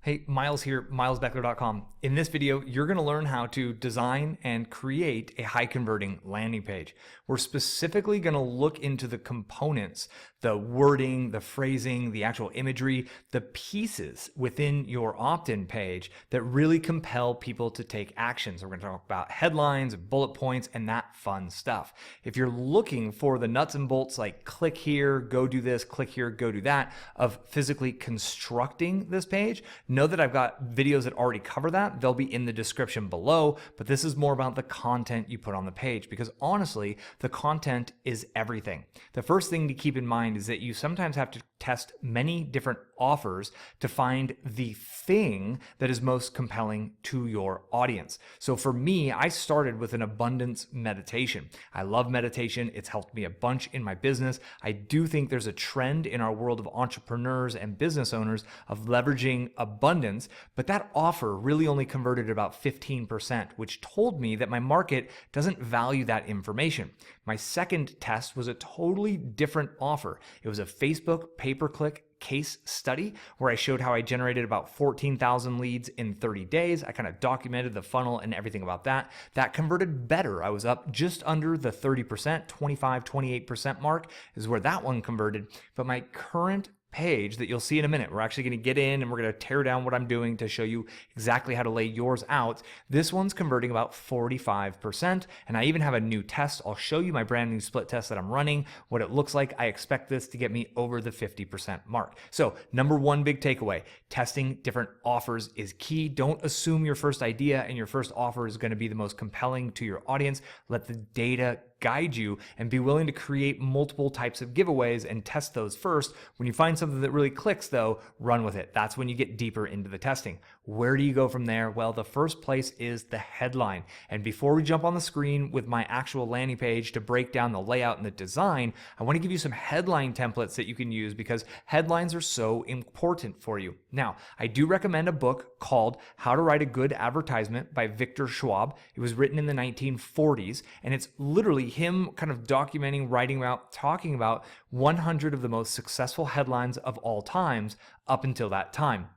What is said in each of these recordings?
Hey, Miles here, milesbeckler.com. In this video, you're going to learn how to design and create a high converting landing page. We're specifically going to look into the components, the wording, the phrasing, the actual imagery, the pieces within your opt-in page that really compel people to take actions. We're going to talk about headlines, bullet points, and that fun stuff. If you're looking for the nuts and bolts, like click here, go do this, click here, go do that, of physically constructing this page, know that I've got videos that already cover that. They'll be in the description below, but this is more about the content you put on the page, because honestly, the content is everything. The first thing to keep in mind is that you sometimes have to test many different offers to find the thing that is most compelling to your audience. So for me, I started with an abundance meditation. I love meditation. It's helped me a bunch in my business. I do think there's a trend in our world of entrepreneurs and business owners of leveraging abundance, but that offer really only converted about 15%, which told me that my market doesn't value that information. My second test was a totally different offer. It was a Facebook pay-per-click case study where I showed how I generated about 14,000 leads in 30 days. I kind of documented the funnel and everything about that. That converted better. I was up just under the 30%, 25, 28% mark is where that one converted. But my current page that you'll see in a minute, we're actually going to get in and we're going to tear down what I'm doing to show you exactly how to lay yours out. This one's converting about 45%. And I even have a new test. I'll show you my brand new split test that I'm running, what it looks like. I expect this to get me over the 50% mark. So number one big takeaway, testing different offers is key. Don't assume your first idea and your first offer is going to be the most compelling to your audience. Let the data guide you, and be willing to create multiple types of giveaways and test those first. When you find something that really clicks though, run with it. That's when you get deeper into the testing. Where do you go from there? Well, the first place is the headline. And before we jump on the screen with my actual landing page to break down the layout and the design, I want to give you some headline templates that you can use because headlines are so important for you. Now, I do recommend a book called How to Write a Good Advertisement by Victor Schwab. It was written in the 1940s, and it's literally him kind of documenting, writing about, talking about 100 of the most successful headlines of all times up until that time.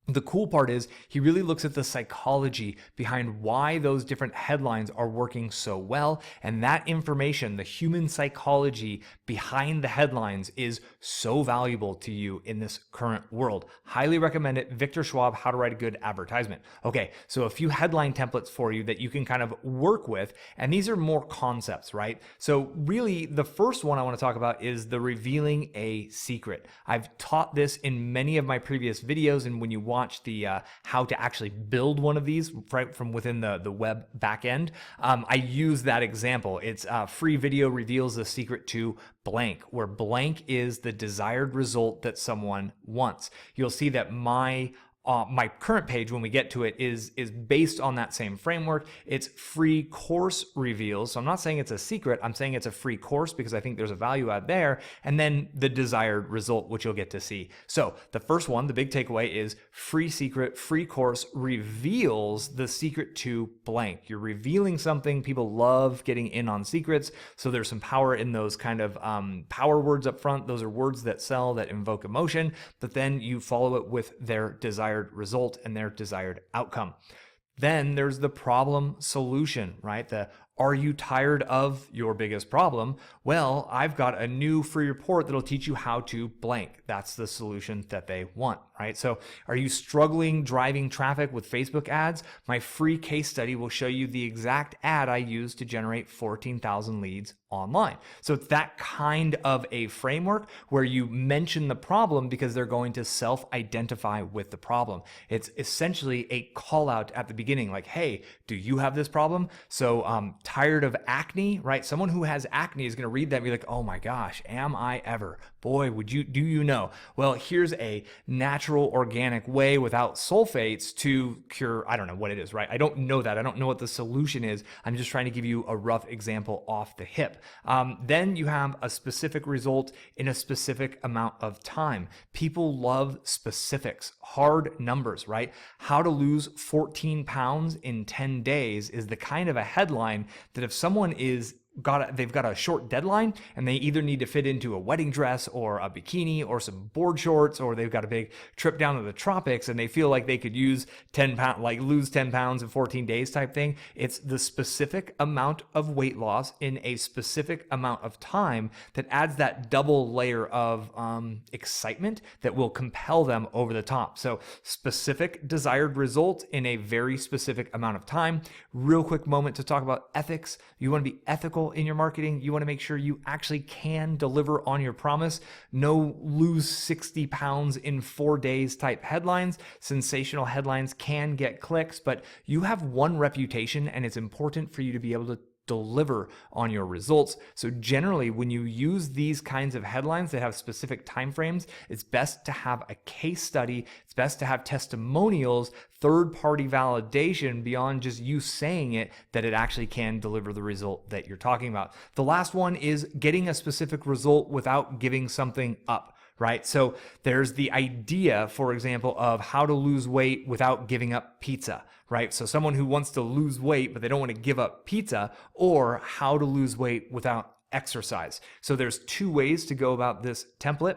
The cool part is he really looks at the psychology behind why those different headlines are working so well. And that information, the human psychology behind the headlines, is so valuable to you in this current world. Highly recommend it. Victor Schwab, How to Write a Good Advertisement. Okay, so a few headline templates for you that you can kind of work with. And these are more concepts, right? So really the first one I want to talk about is the revealing a secret. I've taught this in many of my previous videos, and when you watch the how to actually build one of these right from within the web backend, I use that example. It's free video reveals the secret to blank, where blank is the desired result that someone wants. You'll see that my current page, when we get to it, is based on that same framework. It's free course reveals. So I'm not saying it's a secret. I'm saying it's a free course because I think there's a value add there. And then the desired result, which you'll get to see. So the first one, the big takeaway, is free secret, free course reveals the secret to blank. You're revealing something. People love getting in on secrets. So there's some power in those kind of power words up front. Those are words that sell, that invoke emotion, but then you follow it with their desired result and their desired outcome. Then there's the problem solution, right? Are you tired of your biggest problem? Well, I've got a new free report that'll teach you how to blank. That's the solution that they want, right? So are you struggling driving traffic with Facebook ads? My free case study will show you the exact ad I used to generate 14,000 leads online. So it's that kind of a framework where you mention the problem because they're going to self-identify with the problem. It's essentially a call out at the beginning, like, hey, do you have this problem? So tired of acne, right? Someone who has acne is going to read that and be like, oh my gosh, am I ever? Boy, do you know? Well, here's a natural, organic way without sulfates to cure, I don't know what it is, right? I don't know that. I don't know what the solution is. I'm just trying to give you a rough example off the hip. Then you have a specific result in a specific amount of time. People love specifics, hard numbers, right? How to lose 14 pounds in 10 days is the kind of a headline that if someone is they've got a short deadline and they either need to fit into a wedding dress or a bikini or some board shorts, or they've got a big trip down to the tropics and they feel like they could use 10 pounds, like lose 10 pounds in 14 days type thing. It's the specific amount of weight loss in a specific amount of time that adds that double layer of excitement that will compel them over the top. So specific desired result in a very specific amount of time. Real quick moment to talk about ethics. You want to be ethical in your marketing. You want to make sure you actually can deliver on your promise. No lose 60 pounds in 4 days type headlines. Sensational headlines can get clicks, but you have one reputation and it's important for you to be able to deliver on your results. So generally, when you use these kinds of headlines that have specific timeframes, it's best to have a case study. It's best to have testimonials, third-party validation beyond just you saying it, that it actually can deliver the result that you're talking about. The last one is getting a specific result without giving something up. Right? So there's the idea, for example, of how to lose weight without giving up pizza, right? So someone who wants to lose weight, but they don't want to give up pizza, or how to lose weight without exercise. So there's two ways to go about this template.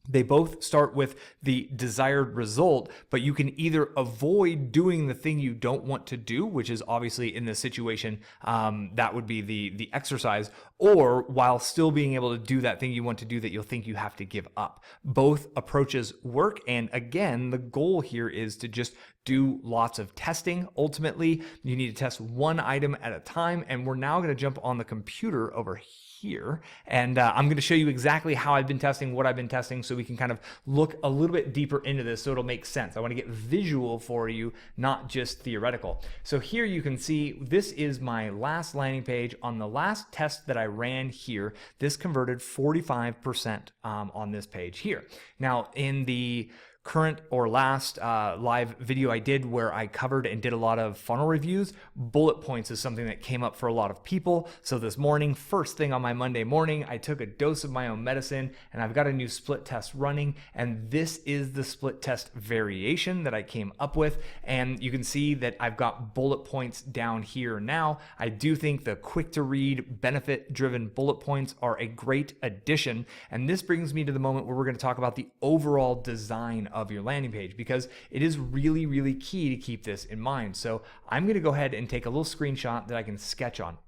They both start with the desired result, but you can either avoid doing the thing you don't want to do, which is obviously in this situation, that would be the exercise, or while still being able to do that thing you want to do that you'll think you have to give up. Both approaches work. And again, the goal here is to just do lots of testing. Ultimately, you need to test one item at a time. And we're now going to jump on the computer over here. And I'm going to show you exactly how I've been testing, what I've been testing, so we can kind of look a little bit deeper into this so it'll make sense. I want to get visual for you, not just theoretical. So here you can see this is my last landing page. On the last test that I ran here, this converted 45% on this page here. Now in the current or last live video I did where I covered and did a lot of funnel reviews, bullet points is something that came up for a lot of people. So this morning, first thing on my Monday morning, I took a dose of my own medicine and I've got a new split test running, and this is the split test variation that I came up with. And you can see that I've got bullet points down here now. I do think the quick to read, benefit driven bullet points are a great addition. And this brings me to the moment where we're going to talk about the overall design of your landing page, because it is really, really key to keep this in mind. So I'm going to go ahead and take a little screenshot that I can sketch on.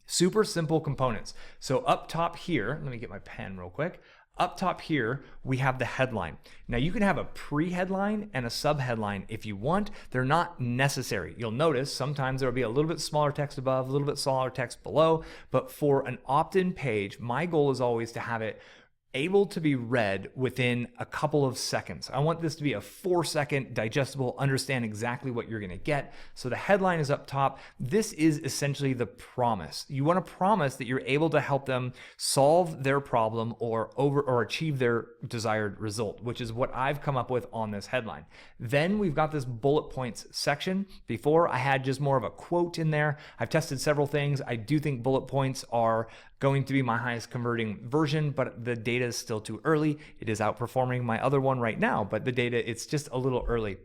Super simple components. So up top here, let me get my pen real quick. Up top here, we have the headline. Now you can have a pre-headline and a sub-headline if you want. They're not necessary. You'll notice sometimes there'll be a little bit smaller text above, a little bit smaller text below, but for an opt-in page, my goal is always to have it able to be read within a couple of seconds. I want this to be a 4-second digestible, understand exactly what you're going to get. So the headline is up top. This is essentially the promise. You want to promise that you're able to help them solve their problem or achieve their desired result, which is what I've come up with on this headline. Then we've got this bullet points section. Before I had just more of a quote in there. I've tested several things. I do think bullet points are going to be my highest converting version, but the data is still too early. It is outperforming my other one right now, but the data, it's just a little early.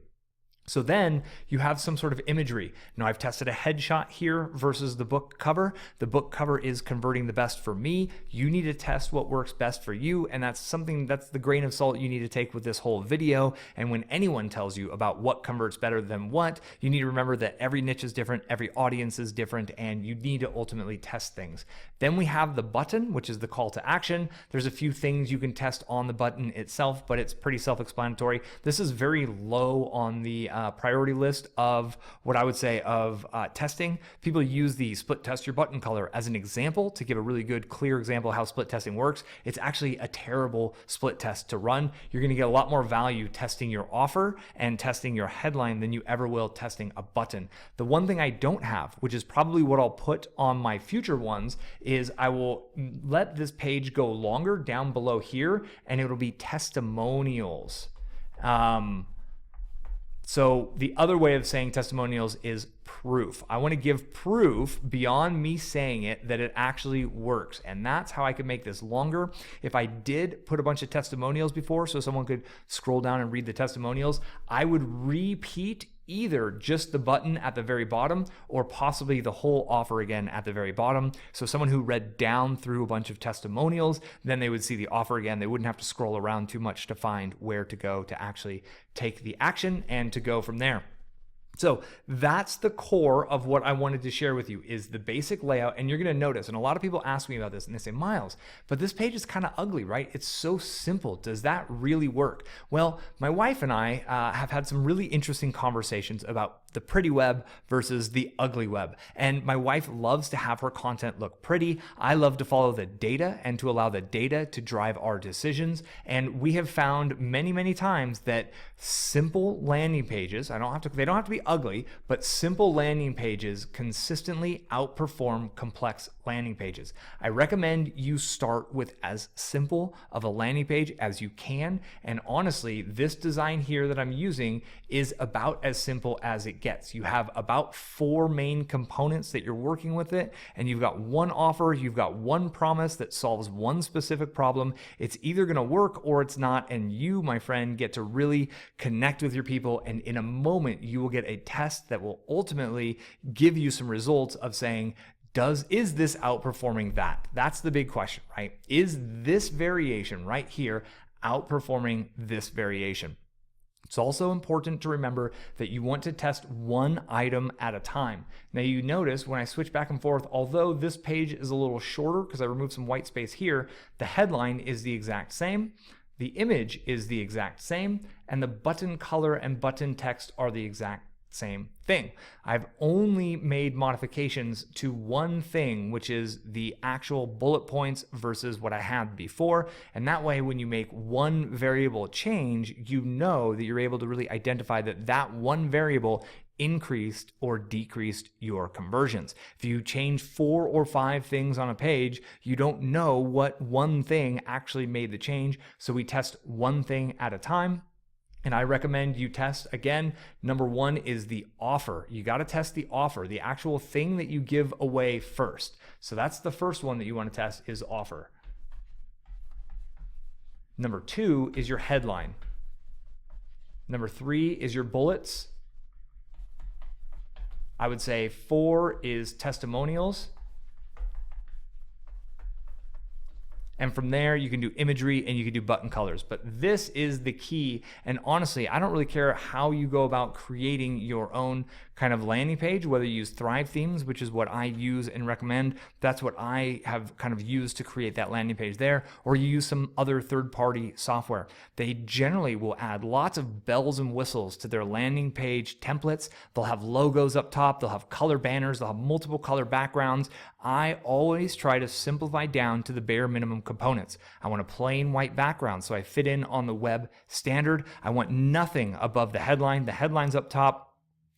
So then you have some sort of imagery. Now I've tested a headshot here versus the book cover. The book cover is converting the best for me. You need to test what works best for you. And that's the grain of salt you need to take with this whole video. And when anyone tells you about what converts better than what, you need to remember that every niche is different, every audience is different, and you need to ultimately test things. Then we have the button, which is the call to action. There's a few things you can test on the button itself, but it's pretty self-explanatory. This is very low on the priority list of what I would say of testing. People use the split test your button color as an example to give a really good, clear example of how split testing works. It's actually a terrible split test to run. You're going to get a lot more value testing your offer and testing your headline than you ever will testing a button. The one thing I don't have, which is probably what I'll put on my future ones, is I will let this page go longer down below here, and it'll be testimonials. So the other way of saying testimonials is proof. I want to give proof beyond me saying it that it actually works. And that's how I could make this longer. If I did put a bunch of testimonials before so someone could scroll down and read the testimonials, I would repeat either just the button at the very bottom or possibly the whole offer again at the very bottom. So someone who read down through a bunch of testimonials, then they would see the offer again. They wouldn't have to scroll around too much to find where to go to actually take the action and to go from there. So that's the core of what I wanted to share with you, is the basic layout. And you're going to notice, and a lot of people ask me about this and they say, Miles, but this page is kind of ugly, right? It's so simple. Does that really work? Well, my wife and I have had some really interesting conversations about the pretty web versus the ugly web. And my wife loves to have her content look pretty. I love to follow the data and to allow the data to drive our decisions. And we have found many, many times that simple landing pages, they don't have to be ugly, but simple landing pages consistently outperform complex landing pages. I recommend you start with as simple of a landing page as you can. And honestly, this design here that I'm using is about as simple as it gets. You have about 4 main components that you're working with it, and you've got one offer, you've got one promise that solves one specific problem. It's either going to work or it's not, and you, my friend, get to really connect with your people, and in a moment you will get a test that will ultimately give you some results of saying, is this outperforming that? That's the big question, right? Is this variation right here outperforming this variation? It's also important to remember that you want to test one item at a time. Now you notice when I switch back and forth, although this page is a little shorter because I removed some white space here, the headline is the exact same, the image is the exact same, and the button color and button text are the exact same thing. I've only made modifications to one thing, which is the actual bullet points versus what I had before. And that way, when you make one variable change, you know that you're able to really identify that that one variable increased or decreased your conversions. If you change 4 or 5 things on a page, you don't know what one thing actually made the change. So we test one thing at a time. And I recommend you test, again, number 1 is the offer. You got to test the offer, the actual thing that you give away first. So that's the first one that you want to test, is offer. Number 2 is your headline. Number 3 is your bullets. I would say 4 is testimonials. And from there, you can do imagery and you can do button colors. But this is the key. And honestly, I don't really care how you go about creating your own kind of landing page, whether you use Thrive Themes, which is what I use and recommend. That's what I have kind of used to create that landing page there, or you use some other third-party software. They generally will add lots of bells and whistles to their landing page templates. They'll have logos up top, they'll have color banners, they'll have multiple color backgrounds. I always try to simplify down to the bare minimum components. I want a plain white background, so I fit in on the web standard. I want nothing above the headline. The headline's up top.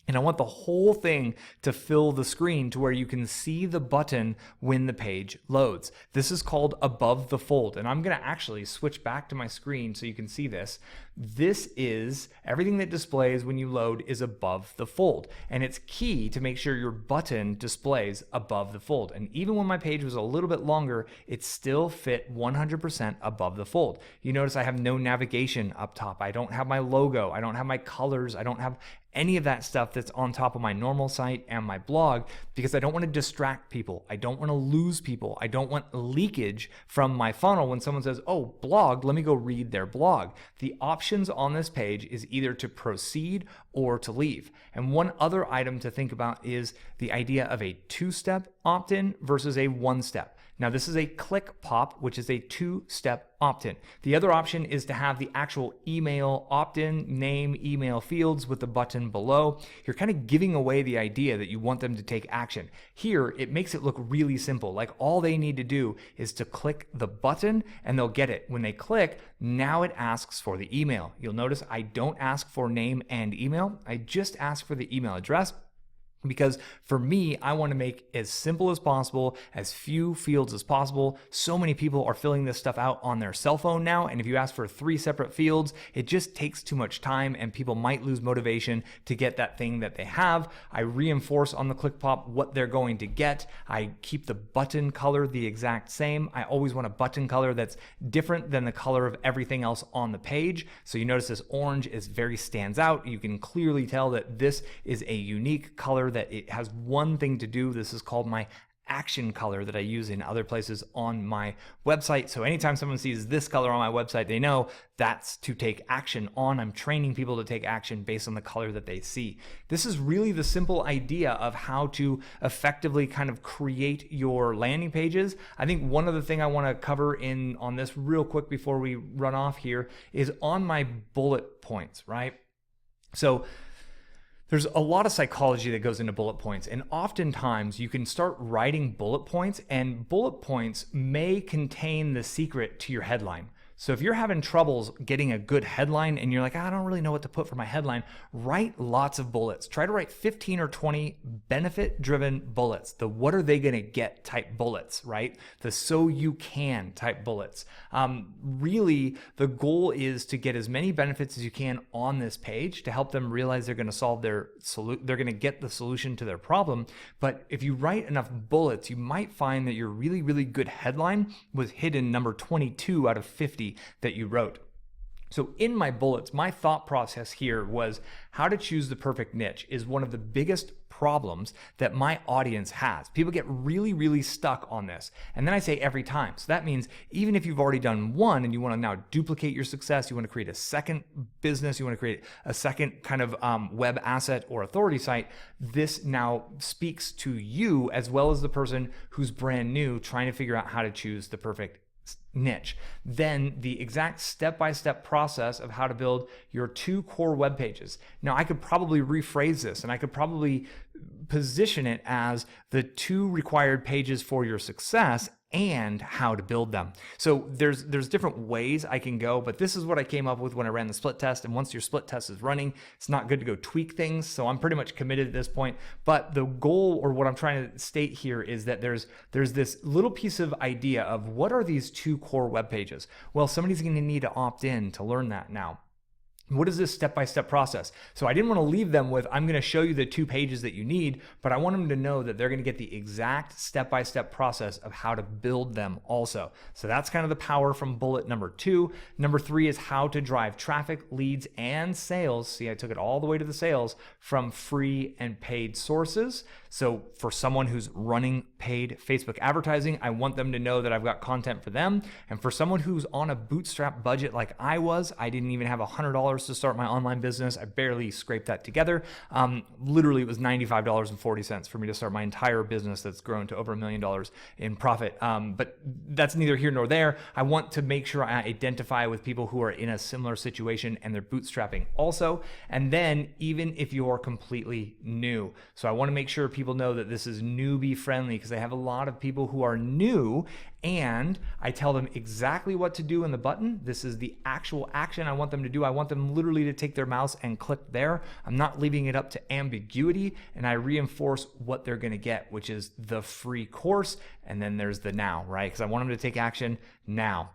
And I want the whole thing to fill the screen to where you can see the button when the page loads. This is called above the fold. And I'm going to actually switch back to my screen so you can see this. This is everything that displays when you load is above the fold. And it's key to make sure your button displays above the fold. And even when my page was a little bit longer, it still fit 100% above the fold. You notice I have no navigation up top. I don't have my logo. I don't have my colors. I don't have any of that stuff that's on top of my normal site and my blog, because I don't want to distract people. I don't want to lose people. I don't want leakage from my funnel when someone says, oh, blog, let me go read their blog. The options on this page is either to proceed or to leave. And one other item to think about is the idea of a 2-step opt-in versus a 1-step. Now, this is a click pop, which is a 2-step opt-in. The other option is to have the actual email opt-in, name, email fields with the button below. You're kind of giving away the idea that you want them to take action. Here, it makes it look really simple. Like all they need to do is to click the button and they'll get it. When they click, now it asks for the email. You'll notice I don't ask for name and email. I just ask for the email address. Because for me, I want to make as simple as possible, as few fields as possible. So many people are filling this stuff out on their cell phone now. And if you ask for 3 separate fields, it just takes too much time and people might lose motivation to get that thing that they have. I reinforce on the ClickPop what they're going to get. I keep the button color the exact same. I always want a button color that's different than the color of everything else on the page. So you notice this orange stands out. You can clearly tell that this is a unique color, that it has one thing to do. This is called my action color that I use in other places on my website. So anytime someone sees this color on my website, they know that's to take action on. I'm training people to take action based on the color that they see. This is really the simple idea of how to effectively kind of create your landing pages. I think one other thing I want to cover on this real quick before we run off here is on my bullet points, right? So there's a lot of psychology that goes into bullet points, and oftentimes you can start writing bullet points, and bullet points may contain the secret to your headline. So if you're having troubles getting a good headline and you're like, I don't really know what to put for my headline, write lots of bullets. Try to write 15 or 20 benefit-driven bullets. The what are they going to get type bullets, right? The so you can type bullets. Really, the goal is to get as many benefits as you can on this page to help them realize they're going to solve they're going to get the solution to their problem. But if you write enough bullets, you might find that your really, really good headline was hidden number 22 out of 50 that you wrote. So in my bullets, my thought process here was how to choose the perfect niche is one of the biggest problems that my audience has. People get really, really stuck on this. And then I say every time. So that means even if you've already done one and you want to now duplicate your success, you want to create a second business, you want to create a second kind of web asset or authority site, this now speaks to you as well as the person who's brand new trying to figure out how to choose the perfect niche. Then the exact step-by-step process of how to build your 2 core web pages. Now I could probably rephrase this and I could probably position it as the 2 required pages for your success and how to build them. So there's different ways I can go, but this is what I came up with when I ran the split test. And once your split test is running, it's not good to go tweak things. So I'm pretty much committed at this point. But the goal, or what I'm trying to state here, is that there's this little piece of idea of what are these 2 core web pages? Well, somebody's going to need to opt in to learn that now. What is this step-by-step process? So I didn't want to leave them with, I'm going to show you the 2 pages that you need, but I want them to know that they're going to get the exact step-by-step process of how to build them also. So that's kind of the power from bullet number 2. Number 3 is how to drive traffic, leads, and sales. See, I took it all the way to the sales from free and paid sources. So for someone who's running paid Facebook advertising, I want them to know that I've got content for them. And for someone who's on a bootstrap budget like I was, I didn't even have $100 to start my online business. I barely scraped that together. Literally, it was $95.40 for me to start my entire business that's grown to over $1 million in profit. But that's neither here nor there. I want to make sure I identify with people who are in a similar situation and they're bootstrapping also. And then even if you're completely new. So I want to make sure people know that this is newbie friendly, because I have a lot of people who are new and I tell them exactly what to do in the button. This is the actual action I want them to do. I want them literally to take their mouse and click there. I'm not leaving it up to ambiguity, and I reinforce what they're going to get, which is the free course. And then there's the now, right? Because I want them to take action now.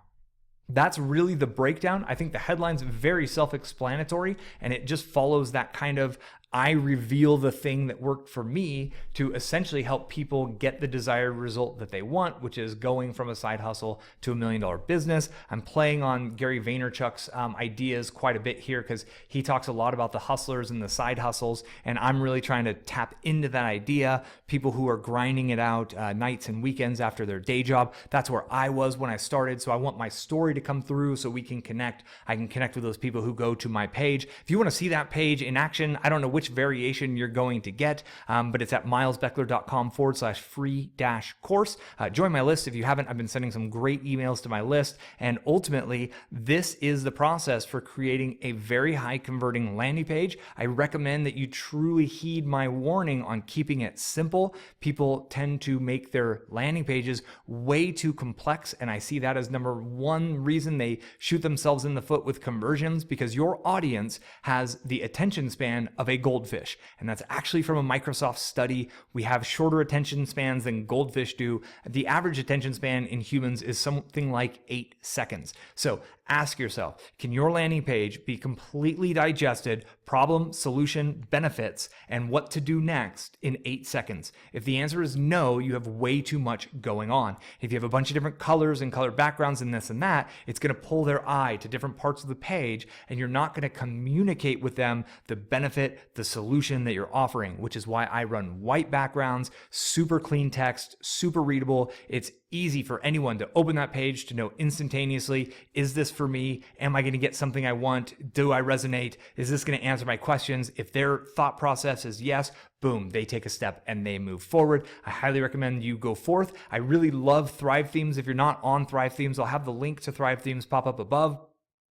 That's really the breakdown. I think the headline's very self-explanatory, and it just follows that kind of I reveal the thing that worked for me to essentially help people get the desired result that they want, which is going from a side hustle to $1 million business. I'm playing on Gary Vaynerchuk's ideas quite a bit here because he talks a lot about the hustlers and the side hustles, and I'm really trying to tap into that idea. People who are grinding it out nights and weekends after their day job. That's where I was when I started, so I want my story to come through so we can connect. I can connect with those people who go to my page. If you want to see that page in action, I don't know which variation you're going to get, but it's at milesbeckler.com/free-course. Join my list if you haven't. I've been sending some great emails to my list, and ultimately, this is the process for creating a very high converting landing page. I recommend that you truly heed my warning on keeping it simple. People tend to make their landing pages way too complex, and I see that as number one reason they shoot themselves in the foot with conversions, because your audience has the attention span of a goldfish. And that's actually from a Microsoft study. We have shorter attention spans than goldfish do. The average attention span in humans is something like 8 seconds. So ask yourself, can your landing page be completely digested, problem, solution, benefits, and what to do next in 8 seconds? If the answer is no, you have way too much going on. If you have a bunch of different colors and color backgrounds and this and that, it's going to pull their eye to different parts of the page, and you're not going to communicate with them the benefit, the solution that you're offering, which is why I run white backgrounds, super clean text, super readable. It's easy for anyone to open that page to know instantaneously, is this for me? Am I going to get something I want? Do I resonate? Is this going to answer my questions? If their thought process is yes, boom, they take a step and they move forward. I highly recommend you go forth. I really love Thrive Themes. If you're not on Thrive Themes, I'll have the link to Thrive Themes pop up above.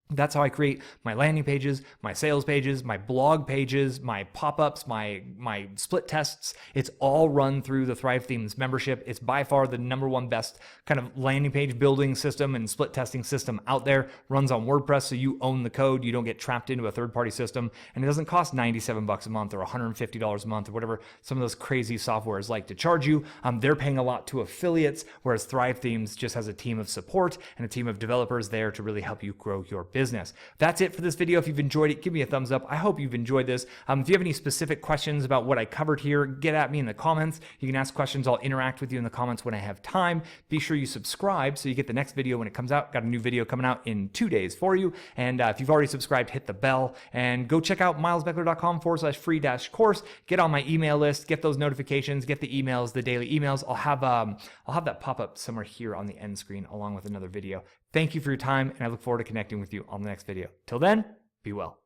That's how I create my landing pages, my sales pages, my blog pages, my pop-ups, my split tests. It's all run through the Thrive Themes membership. It's by far the #1 best kind of landing page building system and split testing system out there. Runs on WordPress, so you own the code. You don't get trapped into a third-party system, and it doesn't cost $97 a month or $150 a month or whatever some of those crazy softwares like to charge you. They're paying a lot to affiliates, whereas Thrive Themes just has a team of support and a team of developers there to really help you grow your business. That's it for this video. If you've enjoyed it, give me a thumbs up. I hope you've enjoyed this. If you have any specific questions about what I covered here, get at me in the comments. You can ask questions. I'll interact with you in the comments when I have time. Be sure you subscribe so you get the next video when it comes out. Got a new video coming out in 2 days for you. And if you've already subscribed, hit the bell and go check out milesbeckler.com/free-course. Get on my email list, get those notifications, get the emails, the daily emails. I'll have that pop up somewhere here on the end screen along with another video. Thank you for your time, and I look forward to connecting with you on the next video. Till then, be well.